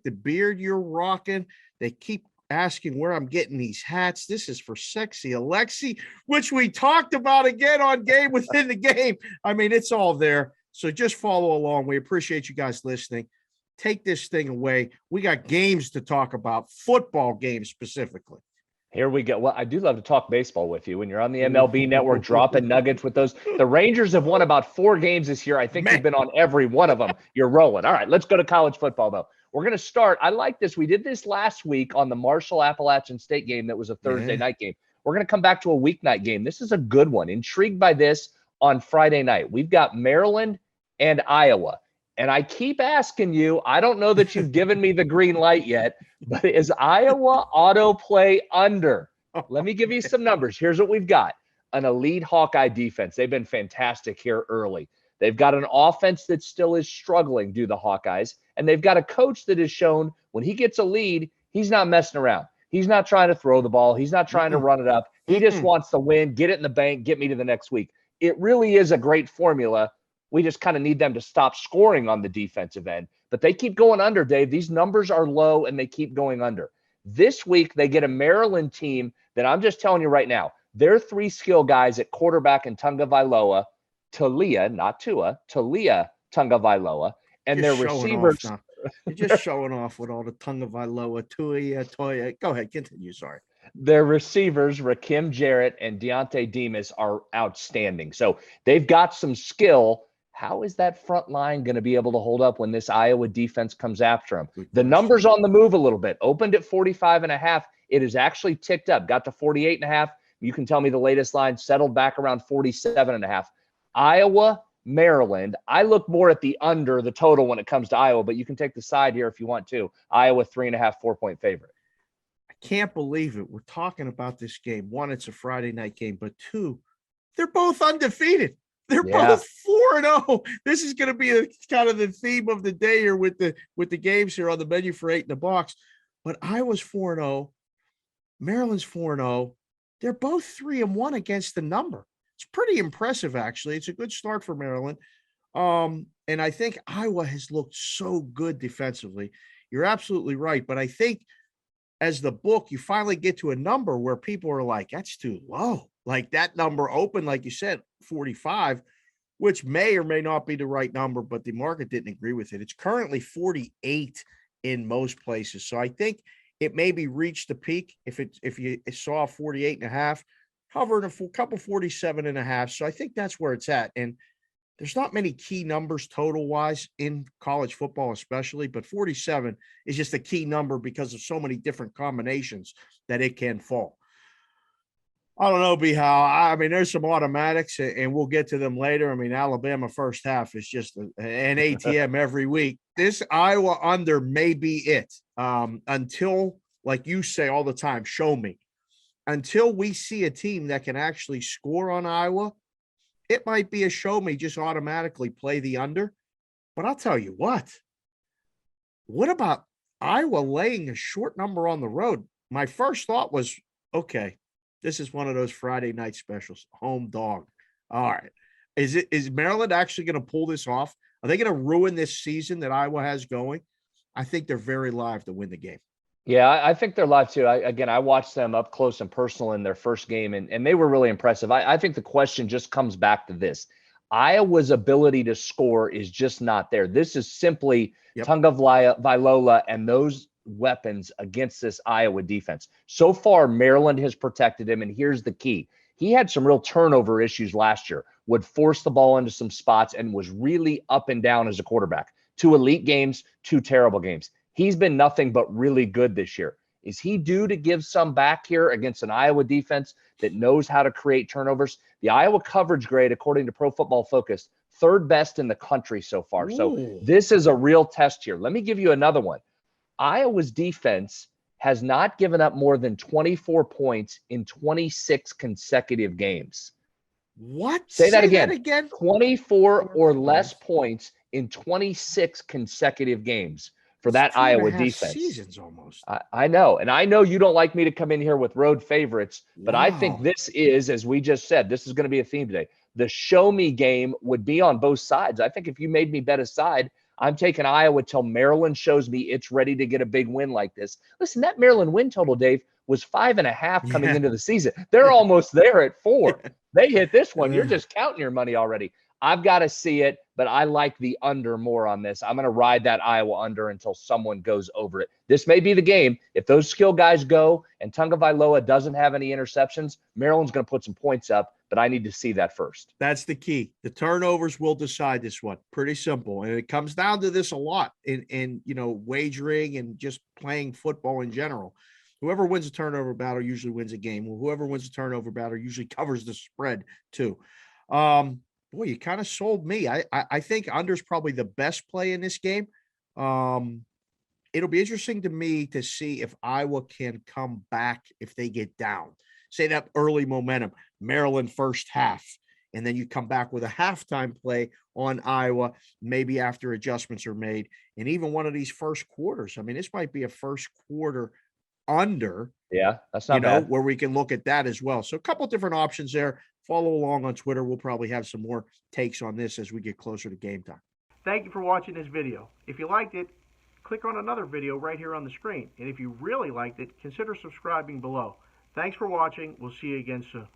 the beard you're rocking. They keep asking where I'm getting these hats. This is for Sexy Alexi, which we talked about again on Game Within the Game. I mean, it's all there. So just follow along. We appreciate you guys listening. Take this thing away. We got games to talk about, football games specifically. Here we go. Well, I do love to talk baseball with you when you're on the MLB network dropping nuggets with those. The Rangers have won about 4 games this year. I think you've been on every one of them. You're rolling. All right, let's go to college football, though. We're going to start. I like this. We did this last week on the Marshall-Appalachian State game that was a Thursday night game. We're going to come back to a weeknight game. This is a good one. Intrigued by this on Friday night. We've got Maryland and Iowa. And I keep asking you, I don't know that you've given me the green light yet, but is Iowa autoplay under? Let me give you some numbers. Here's what we've got. An elite Hawkeye defense. They've been fantastic here early. They've got an offense that still is struggling, do the Hawkeyes. And they've got a coach that has shown when he gets a lead, he's not messing around. He's not trying to throw the ball. He's not trying to run it up. He just wants to win, get it in the bank, get me to the next week. It really is a great formula. We just kind of need them to stop scoring on the defensive end. But they keep going under, Dave. These numbers are low, and they keep going under. This week, they get a Maryland team that I'm just telling you right now, their 3 skill guys at quarterback and Tagovailoa, Talia, not Tua, Talia Tagovailoa, and their receivers. You're just showing off with all the Tagovailoa, Toya. Go ahead, continue. Sorry. Their receivers, Rakim Jarrett and Deontay Demas, are outstanding. So they've got some skill. How is that front line going to be able to hold up when this Iowa defense comes after them? The number's on the move a little bit. Opened at 45.5. It has actually ticked up, got to 48.5. You can tell me the latest line settled back around 47.5. Iowa, Maryland. I look more at the under, the total when it comes to Iowa, but you can take the side here if you want to. Iowa 3.5, 4-point favorite. I can't believe it. We're talking about this game. 1, it's a Friday night game, but 2, they're both undefeated. They're both 4-0. This is going to be kind of the theme of the day here with the games here on the menu for 8 in the box. But Iowa's 4-0. Maryland's 4-0. They're both 3-1 against the number. It's pretty impressive, actually. It's a good start for Maryland. And I think Iowa has looked so good defensively. You're absolutely right. But I think as the book, you finally get to a number where people are like, that's too low. Like that number open, like you said, 45, which may or may not be the right number, but the market didn't agree with it. It's currently 48 in most places. So I think it maybe reached the peak if you saw 48.5, hovering a couple 47.5. So I think that's where it's at. And there's not many key numbers total wise in college football, especially, but 47 is just a key number because of so many different combinations that it can fall. I don't know, B-How. I mean, there's some automatics, and we'll get to them later. I mean, Alabama first half is just an ATM every week. This Iowa under may be it until, like you say all the time, show me. Until we see a team that can actually score on Iowa, it might be a show me, just automatically play the under. But I'll tell you what about Iowa laying a short number on the road? My first thought was, okay, this is one of those Friday night specials, home dog. All right. Is Maryland actually going to pull this off? Are they going to ruin this season that Iowa has going? I think they're very live to win the game. Yeah, I think they're live too. I watched them up close and personal in their first game, and they were really impressive. I think the question just comes back to this. Iowa's ability to score is just not there. This is simply Tagovailoa and those weapons against this Iowa defense. So far, Maryland has protected him, and here's the key. He had some real turnover issues last year, would force the ball into some spots, and was really up and down as a quarterback. 2 elite games, 2 terrible games. He's been nothing but really good this year. Is he due to give some back here against an Iowa defense that knows how to create turnovers? The Iowa coverage grade, according to Pro Football Focus, 3rd best in the country so far. Ooh. So this is a real test here. Let me give you another one. Iowa's defense has not given up more than 24 points in 26 consecutive games. What? Say that again. 24 or less points in 26 consecutive games for that Iowa defense. Seasons almost. I know. And I know you don't like me to come in here with road favorites, but I think this is, as we just said, this is going to be a theme today. The show me game would be on both sides. I think if you made me bet a side, I'm taking Iowa till Maryland shows me it's ready to get a big win like this. Listen, that Maryland win total, Dave, was 5.5 coming into the season. They're almost there at 4. They hit this one. You're just counting your money already. I've got to see it, but I like the under more on this. I'm going to ride that Iowa under until someone goes over it. This may be the game. If those skill guys go and Tagovailoa doesn't have any interceptions, Maryland's going to put some points up, but I need to see that first. That's the key. The turnovers will decide this one. Pretty simple. And it comes down to this a lot in wagering and just playing football in general. Whoever wins a turnover battle usually wins a game. Well, whoever wins a turnover battle usually covers the spread too. Boy, you kind of sold me. I think under's probably the best play in this game. It'll be interesting to me to see if Iowa can come back if they get down. Say that early momentum, Maryland first half, and then you come back with a halftime play on Iowa, maybe after adjustments are made, and even one of these first quarters. I mean, this might be a first quarter under. Yeah, that's not bad. Where we can look at that as well. So a couple different options there. Follow along on Twitter. We'll probably have some more takes on this as we get closer to game time. Thank you for watching this video. If you liked it, click on another video right here on the screen. And if you really liked it, consider subscribing below. Thanks for watching. We'll see you again soon.